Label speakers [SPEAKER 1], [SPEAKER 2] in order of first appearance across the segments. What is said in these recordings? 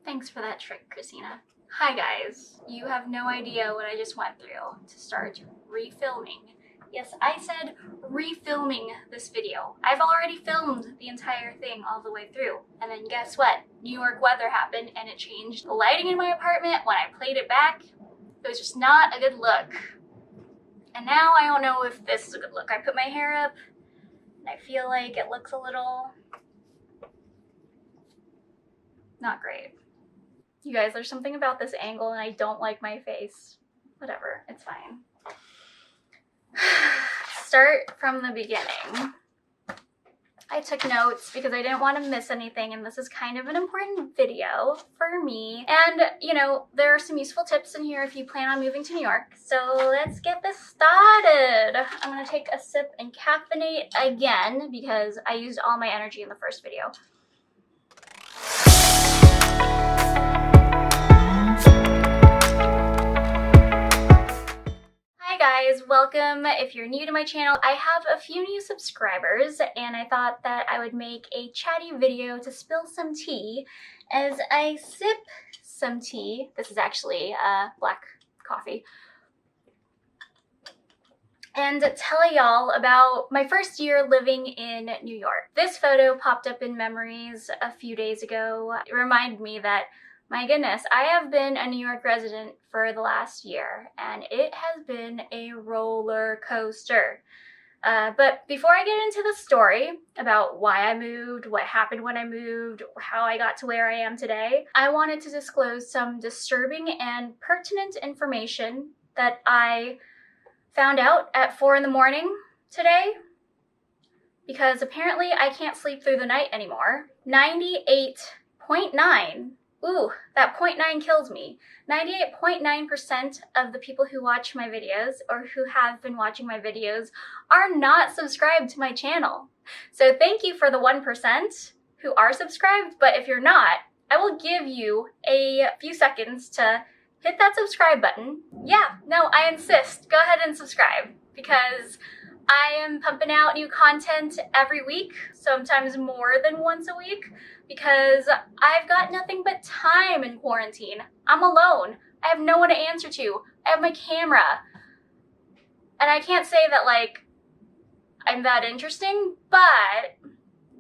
[SPEAKER 1] Thanks for that trick, Christina. Hi guys, you have no idea what I just went through to start refilming. Yes, I said refilming this video. I've already filmed the entire thing all the way through. And then guess what? New York weather happened and it changed the lighting in my apartment. When I played it back, it was just not a good look. And now I don't know if this is a good look. I put my hair up and I feel like it looks a little not great. You guys, there's something about this angle and I don't like my face. Whatever, it's fine. Start from the beginning. I took notes because I didn't want to miss anything, and this is kind of an important video for me. And, you know, there are some useful tips in here if you plan on moving to New York. So let's get this started. I'm gonna take a sip and caffeinate again because I used all my energy in the first video. Guys, welcome. If you're new to my channel, I have a few new subscribers and I thought that I would make a chatty video to spill some tea as I sip some tea. This is actually black coffee. And tell y'all about my first year living in New York. This photo popped up in memories a few days ago. It reminded me that, my goodness, I have been a New York resident for the last year, and it has been a roller coaster. But before I get into the story about why I moved, what happened when I moved, how I got to where I am today, I wanted to disclose some disturbing and pertinent information that I found out at 4 in the morning today, because apparently I can't sleep through the night anymore. 98.9 Ooh, that 0.9 kills me. 98.9% of the people who watch my videos or who have been watching my videos are not subscribed to my channel. So thank you for the 1% who are subscribed, but if you're not, I will give you a few seconds to hit that subscribe button. Yeah, no, I insist. Go ahead and subscribe because I am pumping out new content every week, sometimes more than once a week, because I've got nothing but time in quarantine. I'm alone. I have no one to answer to. I have my camera. And I can't say that, like, I'm that interesting, but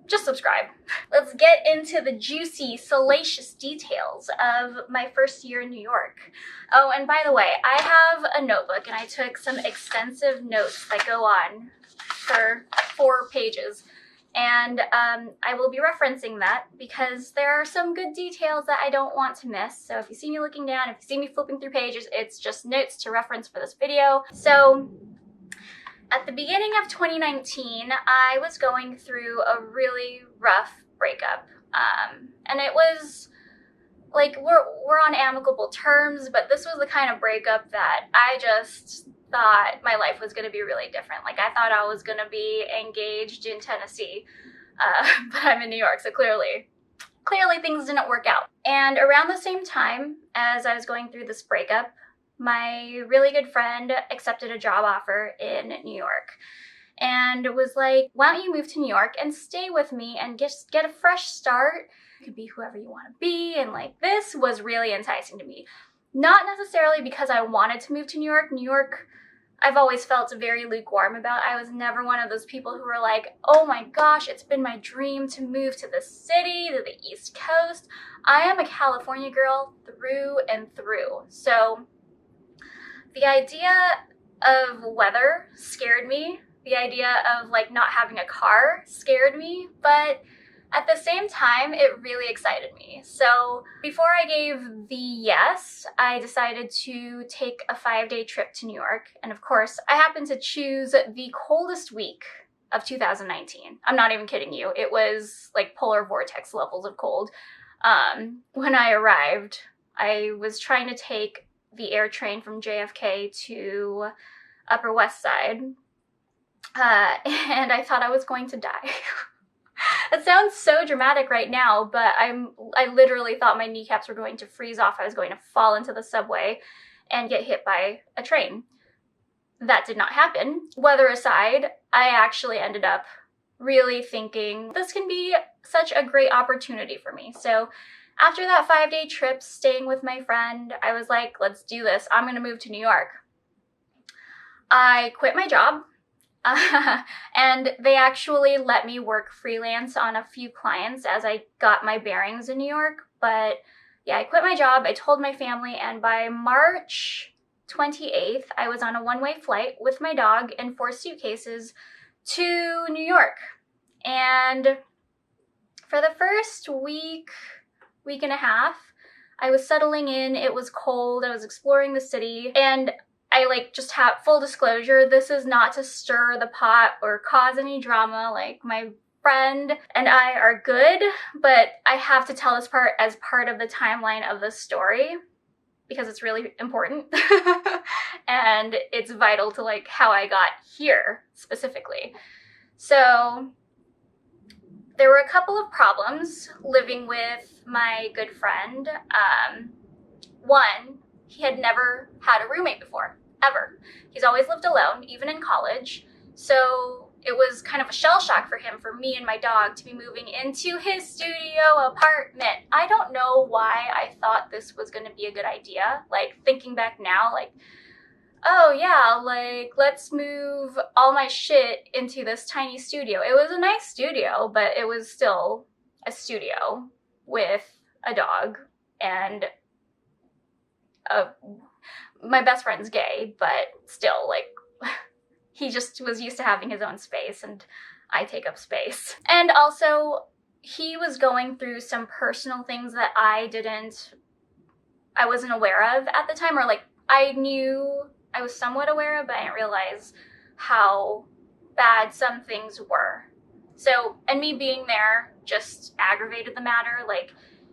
[SPEAKER 1] just subscribe. Let's get into the juicy, salacious details of my first year in New York. Oh, and by the way, I have a notebook and I took some extensive notes that go on for 4 pages. And I will be referencing that because there are some good details that I don't want to miss. So if you see me looking down, if you see me flipping through pages, it's just notes to reference for this video. So at the beginning of 2019, I was going through a really rough breakup. And it was like, we're on amicable terms, but this was the kind of breakup that I just thought my life was going to be really different. Like, I thought I was going to be engaged in Tennessee, but I'm in New York, so clearly things didn't work out. And around the same time as I was going through this breakup, my really good friend accepted a job offer in New York and was like, why don't you move to New York and stay with me and just get a fresh start? You could be whoever you want to be. And like, this was really enticing to me. Not necessarily because I wanted to move to New York. New York, I've always felt very lukewarm about. I was never one of those people who were like, oh my gosh, it's been my dream to move to the city, to the East Coast. I am a California girl through and through. So the idea of weather scared me. The idea of like not having a car scared me, but at the same time, it really excited me. So before I gave the yes, I decided to take a 5-day trip to New York. And of course, I happened to choose the coldest week of 2019. I'm not even kidding you. It was like polar vortex levels of cold. When I arrived, I was trying to take the air train from JFK to Upper West Side. And I thought I was going to die. It sounds so dramatic right now, but I literally thought my kneecaps were going to freeze off. I was going to fall into the subway and get hit by a train. That did not happen. Weather aside, I actually ended up really thinking this can be such a great opportunity for me. So After that 5-day trip staying with my friend, I was like, let's do this. I'm gonna move to New York. I quit my job. And they actually let me work freelance on a few clients as I got my bearings in New York. But yeah, I quit my job, I told my family, and by March 28th, I was on a one-way flight with my dog and 4 suitcases to New York. And for the first week and a half, I was settling in. It was cold, I was exploring the city, and I just have full disclosure, this is not to stir the pot or cause any drama. Like, my friend and I are good, but I have to tell this part as part of the timeline of the story because it's really important and it's vital to how I got here specifically. So there were a couple of problems living with my good friend. One, he had never had a roommate before, ever. He's always lived alone, even in college. So it was kind of a shell shock for him, for me and my dog, to be moving into his studio apartment. I don't know why I thought this was going to be a good idea. Thinking back now, oh yeah, let's move all my shit into this tiny studio. It was a nice studio, but it was still a studio with a dog and my best friend's gay, but still, he just was used to having his own space, and I take up space. And also, he was going through some personal things that I wasn't aware of at the time, or I knew I was somewhat aware of, but I didn't realize how bad some things were. So, and me being there just aggravated the matter.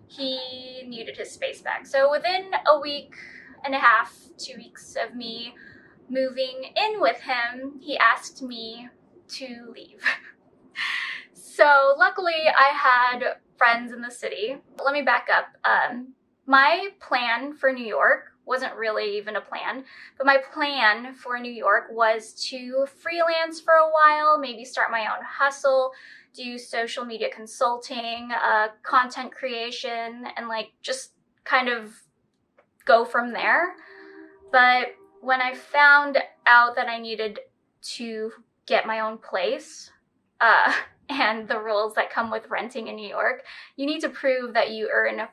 [SPEAKER 1] He needed his space back. So within a week and a half, 2 weeks of me moving in with him, he asked me to leave. So luckily I had friends in the city. Let me back up. My plan for New York wasn't really even a plan, but my plan for New York was to freelance for a while, maybe start my own hustle, do social media consulting, content creation, and just kind of go from there. But when I found out that I needed to get my own place, and the rules that come with renting in New York, you need to prove that you earn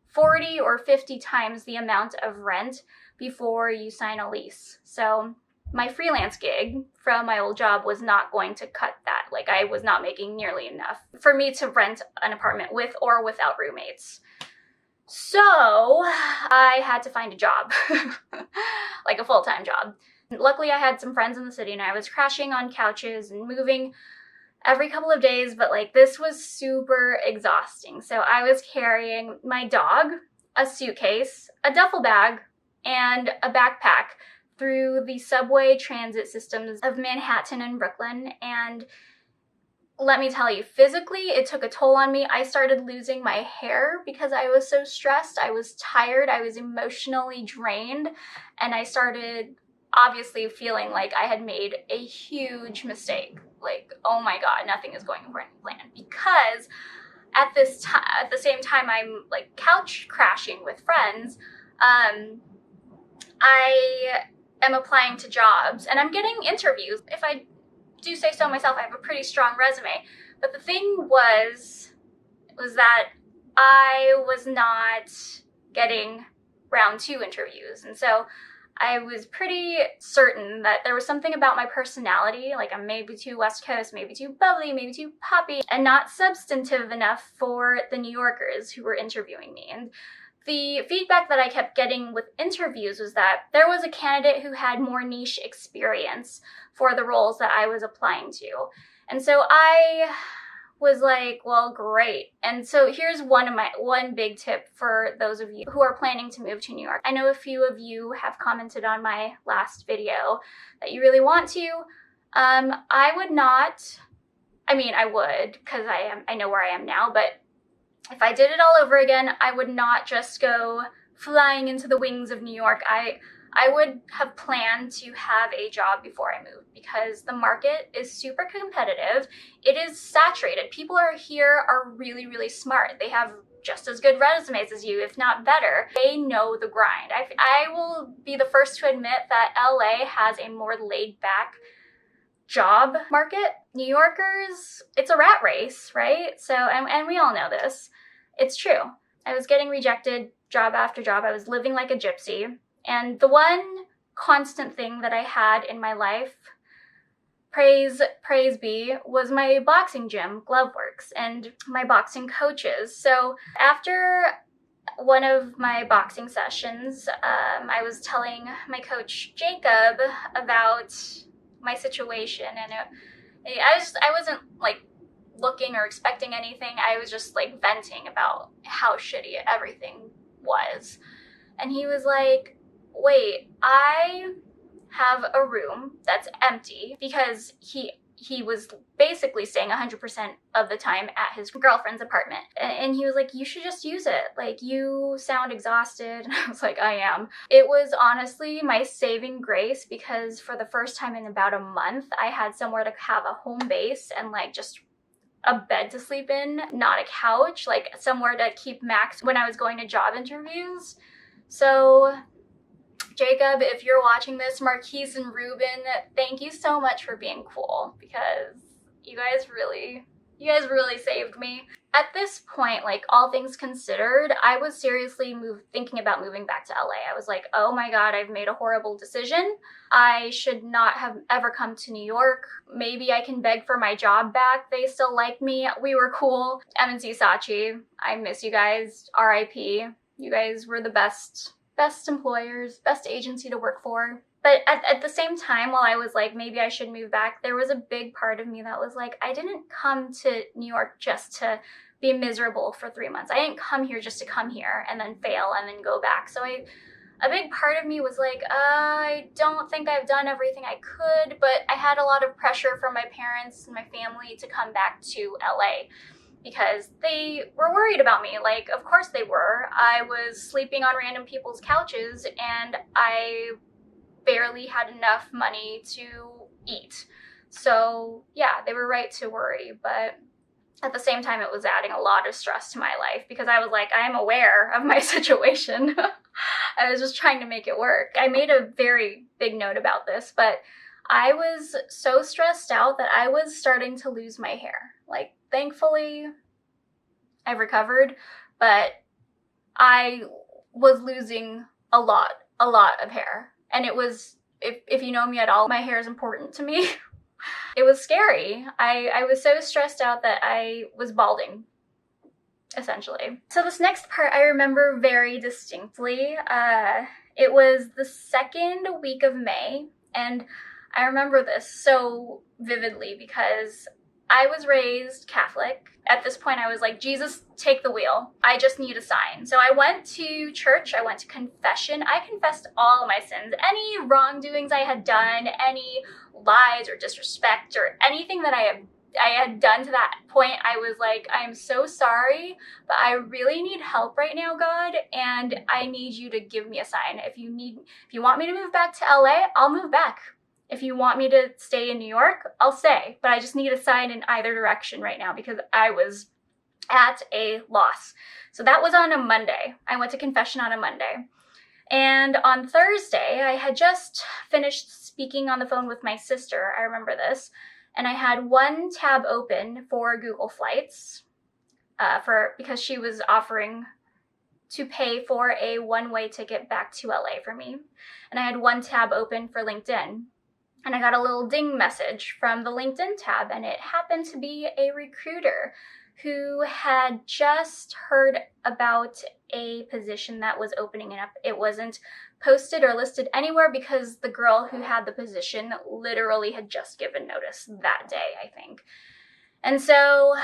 [SPEAKER 1] 40 or 50 times the amount of rent before you sign a lease. So my freelance gig from my old job was not going to cut that. I was not making nearly enough for me to rent an apartment with or without roommates. So I had to find a job, a full-time job. Luckily, I had some friends in the city, and I was crashing on couches and moving every couple of days, but this was super exhausting. So I was carrying my dog, a suitcase, a duffel bag, and a backpack through the subway transit systems of Manhattan and Brooklyn. And let me tell you, physically, it took a toll on me. I started losing my hair because I was so stressed. I was tired. I was emotionally drained. And I started obviously feeling like I had made a huge mistake. Oh my God, nothing is going according to plan. Because at the same time I'm couch crashing with friends, I am applying to jobs and I'm getting interviews. If I do say so myself, I have a pretty strong resume. But the thing was that I was not getting round 2 interviews. And so I was pretty certain that there was something about my personality, I'm maybe too West Coast, maybe too bubbly, maybe too poppy, and not substantive enough for the New Yorkers who were interviewing me. And the feedback that I kept getting with interviews was that there was a candidate who had more niche experience for the roles that I was applying to. And so I was like, well, great. And so here's one big tip for those of you who are planning to move to New York. I know a few of you have commented on my last video that you really want to. I would not, I would, because I know where I am now, but if I did it all over again, I would not just go flying into the wings of New York. I would have planned to have a job before I moved because the market is super competitive. It is saturated. People here are really, really smart. They have just as good resumes as you, if not better. They know the grind. I will be the first to admit that LA has a more laid back job market. New Yorkers, it's a rat race, right? So, and we all know this. It's true. I was getting rejected job after job. I was living like a gypsy. And the one constant thing that I had in my life, praise be, was my boxing gym, Gloveworks, and my boxing coaches. So after one of my boxing sessions, I was telling my coach, Jacob, about my situation, and I wasn't like looking or expecting anything. I was just like venting about how shitty everything was. And he was like, wait, I have a room that's empty, because he was basically staying 100% of the time at his girlfriend's apartment. And he was like, you should just use it. Like, you sound exhausted. And I was like, I am. It was honestly my saving grace, because for the first time in about a month, I had somewhere to have a home base and like just a bed to sleep in, not a couch, like somewhere to keep Max when I was going to job interviews. So Jacob, if you're watching this, Marquise and Ruben, thank you so much for being cool, because you guys really saved me. At this point, like, all things considered, I was seriously thinking about moving back to LA. I was like, oh my God, I've made a horrible decision. I should not have ever come to New York. Maybe I can beg for my job back. They still like me. We were cool. MNC Saatchi, I miss you guys. RIP. You guys were the best employers, best agency to work for. But at the same time, while I was like, maybe I should move back, there was a big part of me that was like, I didn't come to New York just to be miserable for 3 months. I didn't come here just to come here and then fail and then go back. So a big part of me was like, I don't think I've done everything I could, but I had a lot of pressure from my parents and my family to come back to LA, because they were worried about me. Like, of course they were. I was sleeping on random people's couches and I barely had enough money to eat. So yeah, they were right to worry, but at the same time, it was adding a lot of stress to my life, because I was like, I'm aware of my situation. I was just trying to make it work. I made a very big note about this, but I was so stressed out that I was starting to lose my hair. Like, thankfully, I've recovered, but I was losing a lot of hair. And it was, if you know me at all, my hair is important to me. It was scary. I was so stressed out that I was balding, essentially. So this next part I remember very distinctly. It was the second week of May, and I remember this so vividly because I was raised Catholic. At this point, I was like, Jesus, take the wheel. I just need a sign. So I went to church. I went to confession. I confessed all of my sins, any wrongdoings I had done, any lies or disrespect or anything that I had done to that point. I was like, I'm so sorry, but I really need help right now, God, and I need you to give me a sign. If you want me to move back to LA, I'll move back. If you want me to stay in New York, I'll stay, but I just need a sign in either direction right now, because I was at a loss. So that was on a Monday. I went to confession on a Monday. And on Thursday, I had just finished speaking on the phone with my sister. I remember this. And I had one tab open for Google Flights because she was offering to pay for a one-way ticket back to LA for me. And I had one tab open for LinkedIn. And I got a little ding message from the LinkedIn tab, and it happened to be a recruiter who had just heard about a position that was opening up. It wasn't posted or listed anywhere because the girl who had the position literally had just given notice that day, I think. And so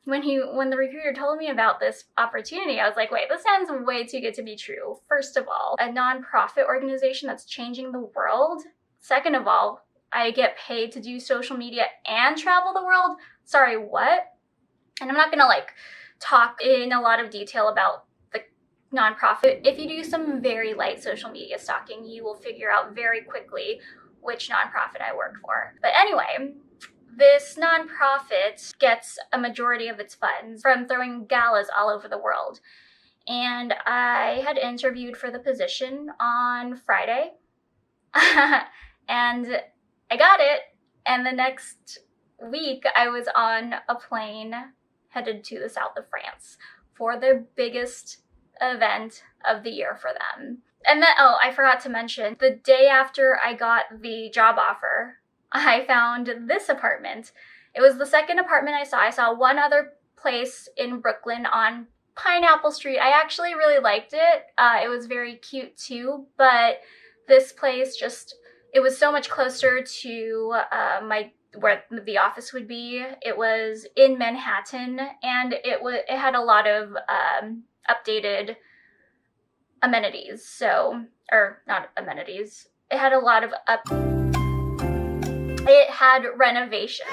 [SPEAKER 1] when the recruiter told me about this opportunity, I was like, wait, this sounds way too good to be true. First of all, a nonprofit organization that's changing the world. Second of all, I get paid to do social media and travel the world. Sorry, what? And I'm not gonna talk in a lot of detail about the nonprofit. If you do some very light social media stalking, you will figure out very quickly which nonprofit I work for. But anyway, This nonprofit gets a majority of its funds from throwing galas all over the world. And I had interviewed for the position on Friday. And I got it. And the next week, I was on a plane headed to the south of France for the biggest event of the year for them. And then, oh, I forgot to mention, the day after I got the job offer, I found this apartment. It was the second apartment I saw. I saw one other place in Brooklyn on Pineapple Street. I actually really liked it. It was very cute too, but this place it was so much closer to where the office would be. It was in Manhattan, and it had a lot of updated amenities. Or not amenities. It had a lot of it had renovations.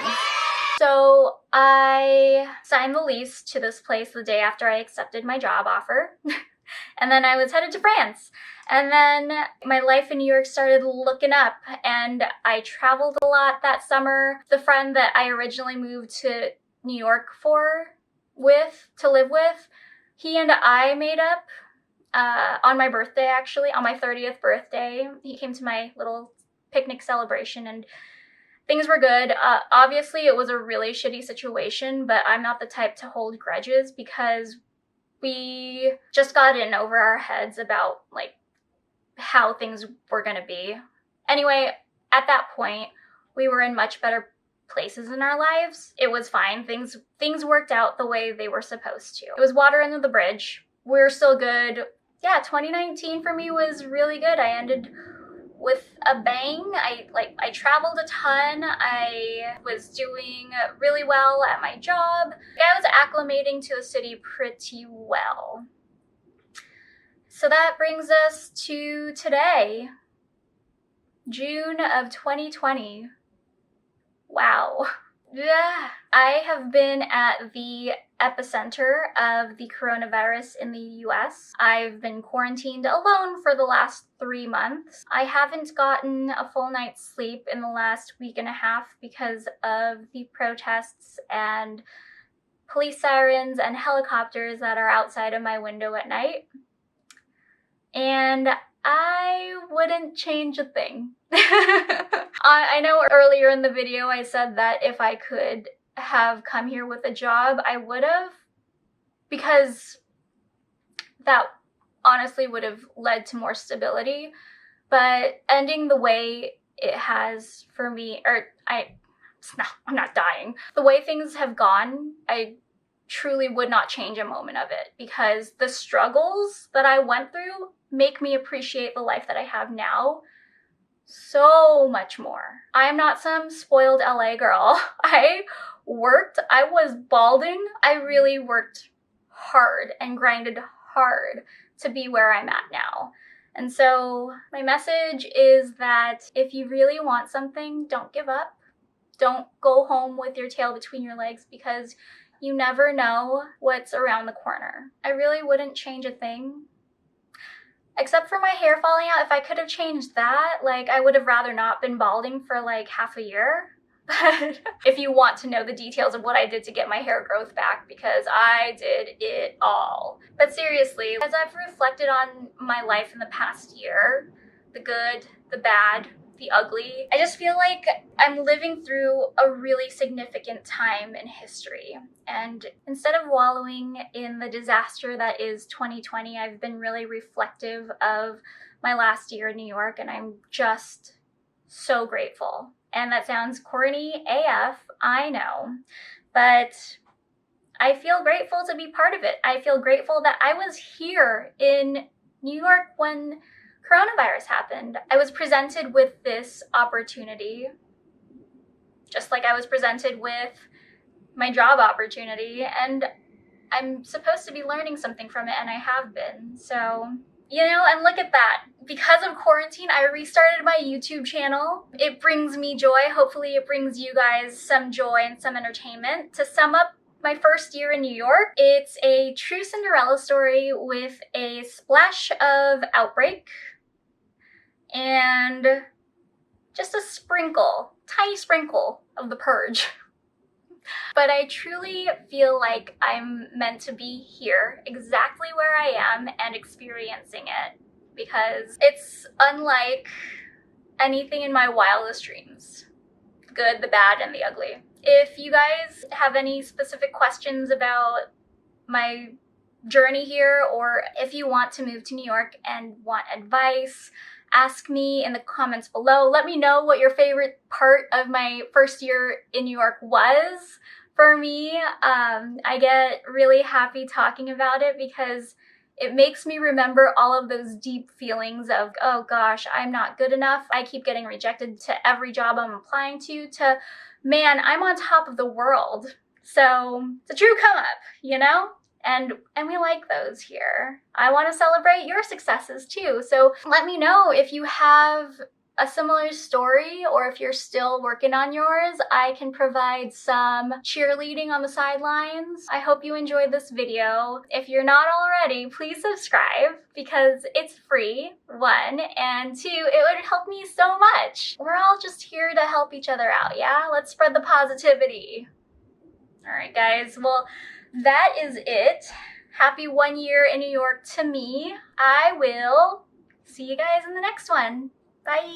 [SPEAKER 1] So I signed the lease to this place the day after I accepted my job offer. And then I was headed to France. And then my life in New York started looking up, and I traveled a lot that summer. The friend that I originally moved to New York to live with, he and I made up on my birthday, actually, on my 30th birthday. He came to my little picnic celebration, and things were good. Obviously, it was a really shitty situation, but I'm not the type to hold grudges because we just got in over our heads about how things were gonna be. Anyway, at that point, we were in much better places in our lives. It was fine. Things worked out the way they were supposed to. It was water under the bridge. We're still good. Yeah, 2019 for me was really good. I ended with a bang. I traveled a ton. I was doing really well at my job. I was acclimating to the city pretty well. So that brings us to today, June of 2020. Wow. Yeah. I have been at the epicenter of the coronavirus in the US. I've been quarantined alone for the last 3 months. I haven't gotten a full night's sleep in the last week and a half because of the protests and police sirens and helicopters that are outside of my window at night. And I wouldn't change a thing. I know earlier in the video I said that if I could have come here with a job, I would have, because that honestly would have led to more stability. But ending the way it has for me, I'm not dying. The way things have gone, I truly would not change a moment of it, because the struggles that I went through make me appreciate the life that I have now so much more. I am not some spoiled LA girl. I was balding. I really worked hard and grinded hard to be where I'm at now. And so my message is that if you really want something, don't give up. Don't go home with your tail between your legs, because you never know what's around the corner. I really wouldn't change a thing. Except for my hair falling out. If I could have changed that, I would have rather not been balding for half a year. But if you want to know the details of what I did to get my hair growth back, because I did it all. But seriously, as I've reflected on my life in the past year, the good, the bad, the ugly, I just feel like I'm living through a really significant time in history. And instead of wallowing in the disaster that is 2020, I've been really reflective of my last year in New York, and I'm just so grateful. And that sounds corny AF, I know, but I feel grateful to be part of it. I feel grateful that I was here in New York when coronavirus happened. I was presented with this opportunity, just like I was presented with my job opportunity, and I'm supposed to be learning something from it, and I have been. So, and look at that. Because of quarantine, I restarted my YouTube channel. It brings me joy. Hopefully it brings you guys some joy and some entertainment. To sum up my first year in New York, it's a true Cinderella story with a splash of outbreak and just a sprinkle tiny sprinkle of the purge. But I truly feel like I'm meant to be here, exactly where I am, and experiencing it, because it's unlike anything in my wildest dreams. The good, the bad, and the ugly. If you guys have any specific questions about my journey here, or if you want to move to New York and want advice, ask me in the comments below. Let me know what your favorite part of my first year in New York was. For me, I get really happy talking about it because it makes me remember all of those deep feelings of, oh gosh, I'm not good enough. I keep getting rejected to every job I'm applying to, man, I'm on top of the world. So it's a true come up, you know? And we like those here. I want to celebrate your successes too. So let me know if you have a similar story, or if you're still working on yours. I can provide some cheerleading on the sidelines. I hope you enjoyed this video. If you're not already, please subscribe because it's free, one, and two, it would help me so much. We're all just here to help each other out, yeah? Let's spread the positivity. All right, guys, well, that is it. Happy 1 year in New York to me. I will see you guys in the next one. Bye.